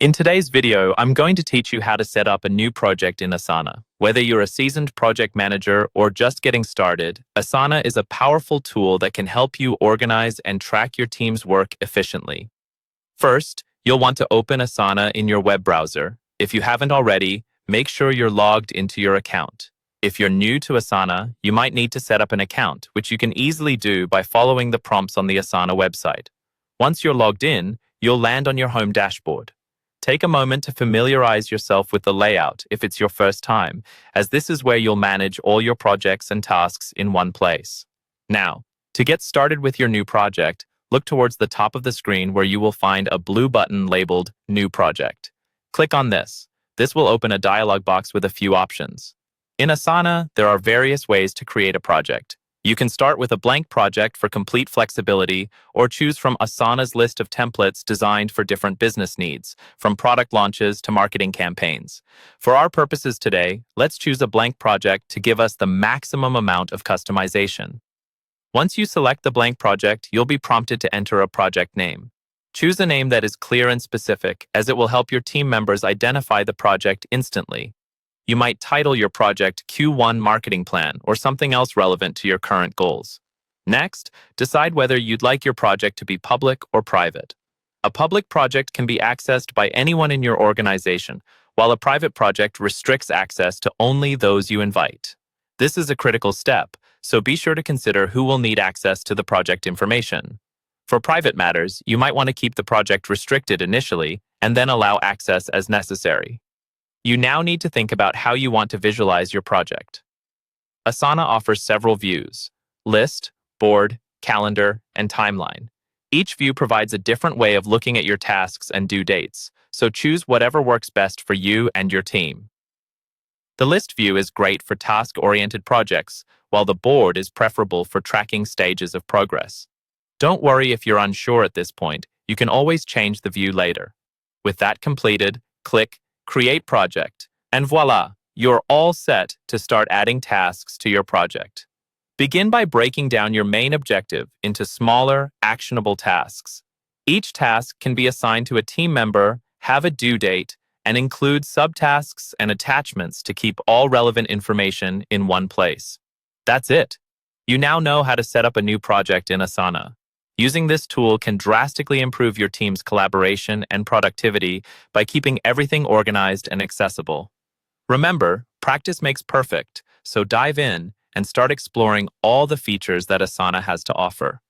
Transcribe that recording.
In today's video, I'm going to teach you how to set up a new project in Asana. Whether you're a seasoned project manager or just getting started, Asana is a powerful tool that can help you organize and track your team's work efficiently. First, you'll want to open Asana in your web browser. If you haven't already, make sure you're logged into your account. If you're new to Asana, you might need to set up an account, which you can easily do by following the prompts on the Asana website. Once you're logged in, you'll land on your home dashboard. Take a moment to familiarize yourself with the layout if it's your first time, as this is where you'll manage all your projects and tasks in one place. Now, to get started with your new project, look towards the top of the screen where you will find a blue button labeled New Project. Click on this. This will open a dialog box with a few options. In Asana, there are various ways to create a project. You can start with a blank project for complete flexibility, or choose from Asana's list of templates designed for different business needs, from product launches to marketing campaigns. For our purposes today, let's choose a blank project to give us the maximum amount of customization. Once you select the blank project, you'll be prompted to enter a project name. Choose a name that is clear and specific, as it will help your team members identify the project instantly. You might title your project Q1 Marketing Plan or something else relevant to your current goals. Next, decide whether you'd like your project to be public or private. A public project can be accessed by anyone in your organization, while a private project restricts access to only those you invite. This is a critical step, so be sure to consider who will need access to the project information. For private matters, you might want to keep the project restricted initially and then allow access as necessary. You now need to think about how you want to visualize your project. Asana offers several views: list, board, calendar, and timeline. Each view provides a different way of looking at your tasks and due dates, so choose whatever works best for you and your team. The list view is great for task-oriented projects, while the board is preferable for tracking stages of progress. Don't worry if you're unsure at this point, you can always change the view later. With that completed, click Create Project, and voila, you're all set to start adding tasks to your project. Begin by breaking down your main objective into smaller, actionable tasks. Each task can be assigned to a team member, have a due date, and include subtasks and attachments to keep all relevant information in one place. That's it. You now know how to set up a new project in Asana. Using this tool can drastically improve your team's collaboration and productivity by keeping everything organized and accessible. Remember, practice makes perfect, so dive in and start exploring all the features that Asana has to offer.